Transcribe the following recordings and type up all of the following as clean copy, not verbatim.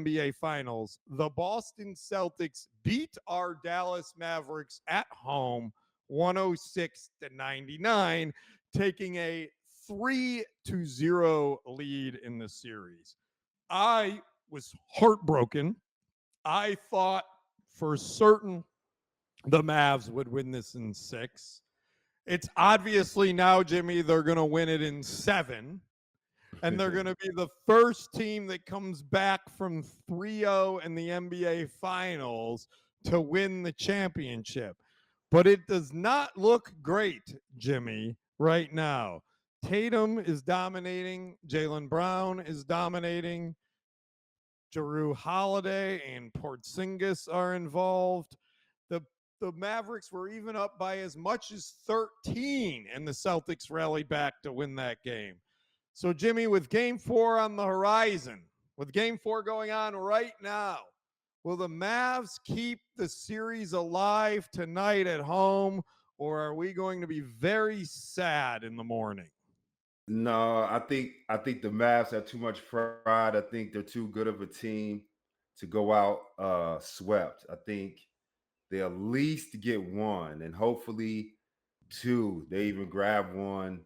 NBA Finals, the Boston Celtics beat our Dallas Mavericks at home 106-99, taking a 3-0 lead in the series. I was heartbroken. I thought for certain the Mavs would win this in 6. It's obviously now, Jimmy, they're going to win it in 7. And they're going to be the first team that comes back from 3-0 in the NBA Finals to win the championship. But it does not look great, Jimmy, right now. Tatum is dominating. Jaylen Brown is dominating. Jrue Holiday and Porzingis are involved. The Mavericks were even up by as much as 13, and the Celtics rallied back to win that game. So, Jimmy, with Game 4 on the horizon, with Game 4 going on right now, will the Mavs keep the series alive tonight at home, or are we going to be very sad in the morning? No, I think the Mavs have too much pride. I think they're too good of a team to go out swept. I think they at least get one, and hopefully two. They even grab one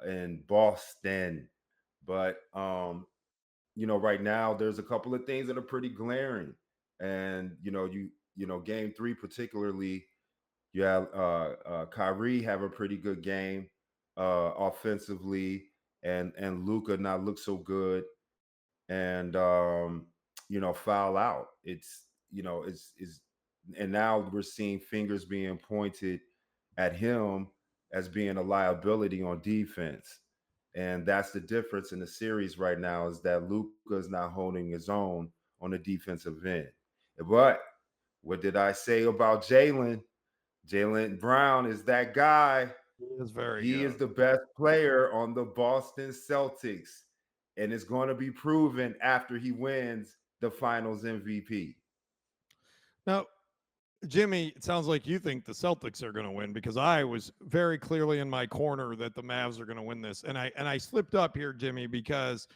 in Boston. But right now there's a couple of things that are pretty glaring. And game 3 particularly, you have Kyrie have a pretty good game offensively, and Luca not look so good, and foul out. And now we're seeing fingers being pointed at him as being a liability on defense. And that's the difference in the series right now, is that Luca is not holding his own on the defensive end. But what did I say about Jaylen? Jaylen Brown is that guy. He is very He good. is the best player on the Boston Celtics, and it's going to be proven after he wins the Finals MVP. Now, Jimmy, it sounds like you think the Celtics are going to win, because I was very clearly in my corner that the Mavs are going to win this. And I slipped up here, Jimmy, because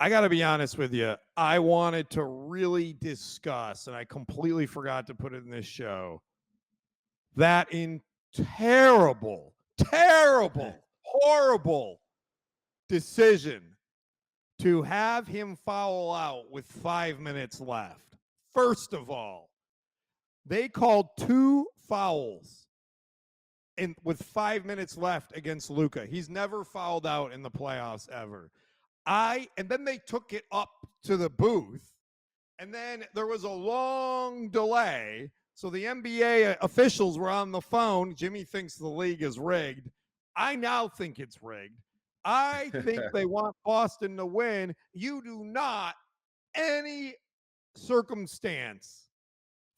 I got to be honest with you. I wanted to really discuss, and I completely forgot to put it in this show, that in terrible, horrible decision to have him foul out with 5 minutes left. First of all, they called 2 fouls with 5 minutes left against Luka. He's never fouled out in the playoffs ever. And then they took it up to the booth, and then there was a long delay. So the NBA officials were on the phone. Jimmy thinks the league is rigged. I now think it's rigged. I think they want Boston to win. You do not, any circumstance,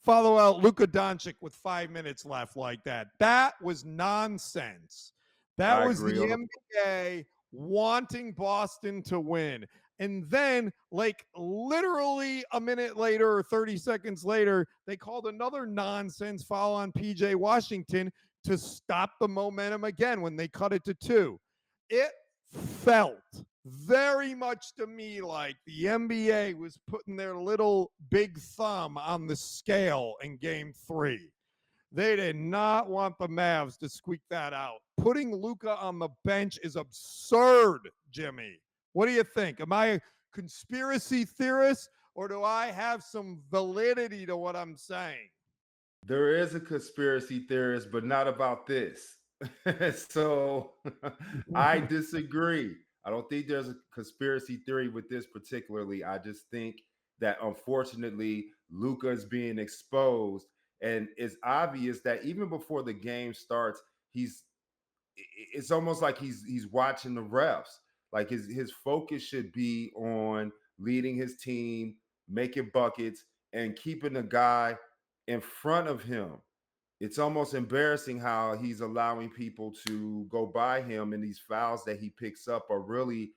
follow out Luka Doncic with 5 minutes left like that. That was nonsense. That I was agree the on NBA wanting Boston to win. And then, like, literally a minute later or 30 seconds later, they called another nonsense foul on PJ Washington to stop the momentum again when they cut it to 2. It felt very much to me like the NBA was putting their little big thumb on the scale in Game 3. They did not want the Mavs to squeak that out. Putting Luka on the bench is absurd, Jimmy. What do you think? Am I a conspiracy theorist, or do I have some validity to what I'm saying? There is a conspiracy theorist, but not about this. So I disagree. I don't think there's a conspiracy theory with this particularly. I just think that unfortunately Luca is being exposed, and it's obvious that even before the game starts, he's it's almost like he's watching the refs. Like his focus should be on leading his team, making buckets, and keeping the guy in front of him. It's almost embarrassing how he's allowing people to go by him, and these fouls that he picks up are really,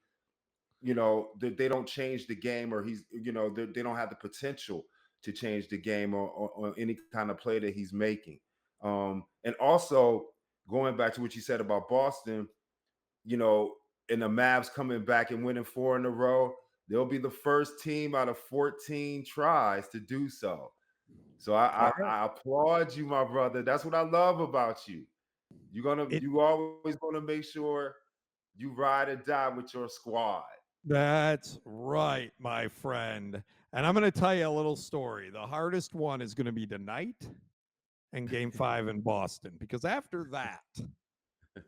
they don't change the game, or they don't have the potential to change the game or any kind of play that he's making. And also, going back to what you said about Boston, you know, and the Mavs coming back and winning 4 in a row, They'll be the first team out of 14 tries to do so. So I, All I, right. I applaud you, my brother. That's what I love about you. It, You always gonna make sure you ride or die with your squad. that's right, my friend. And I'm going to tell you a little story. The hardest one is going to be tonight and game 5 in Boston, because after that,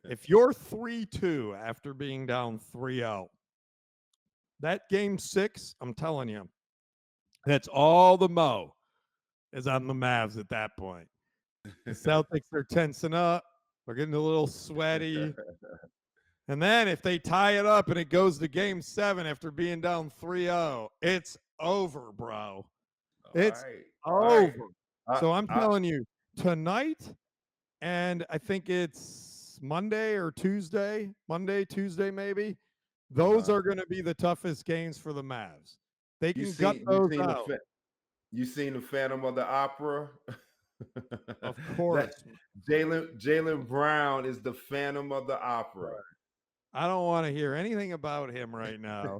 if you're 3-2 after being down 3-0, that game 6, I'm telling you, that's all the mo is on the Mavs at that point. The Celtics are tensing up. They're getting a little sweaty. And then if they tie it up and it goes to game 7 after being down 3-0, it's over, bro. All It's right. All right. over. I, So I'm I, telling you, tonight, and I think it's Monday or Tuesday, Monday, Tuesday, maybe. Those uh-huh. are going to be the toughest games for the Mavs. They You can gut seen you those seen the out, fa- you seen the Phantom of the Opera? of That course. Jalen Brown is the Phantom of the Opera. I don't want to hear anything about him right now.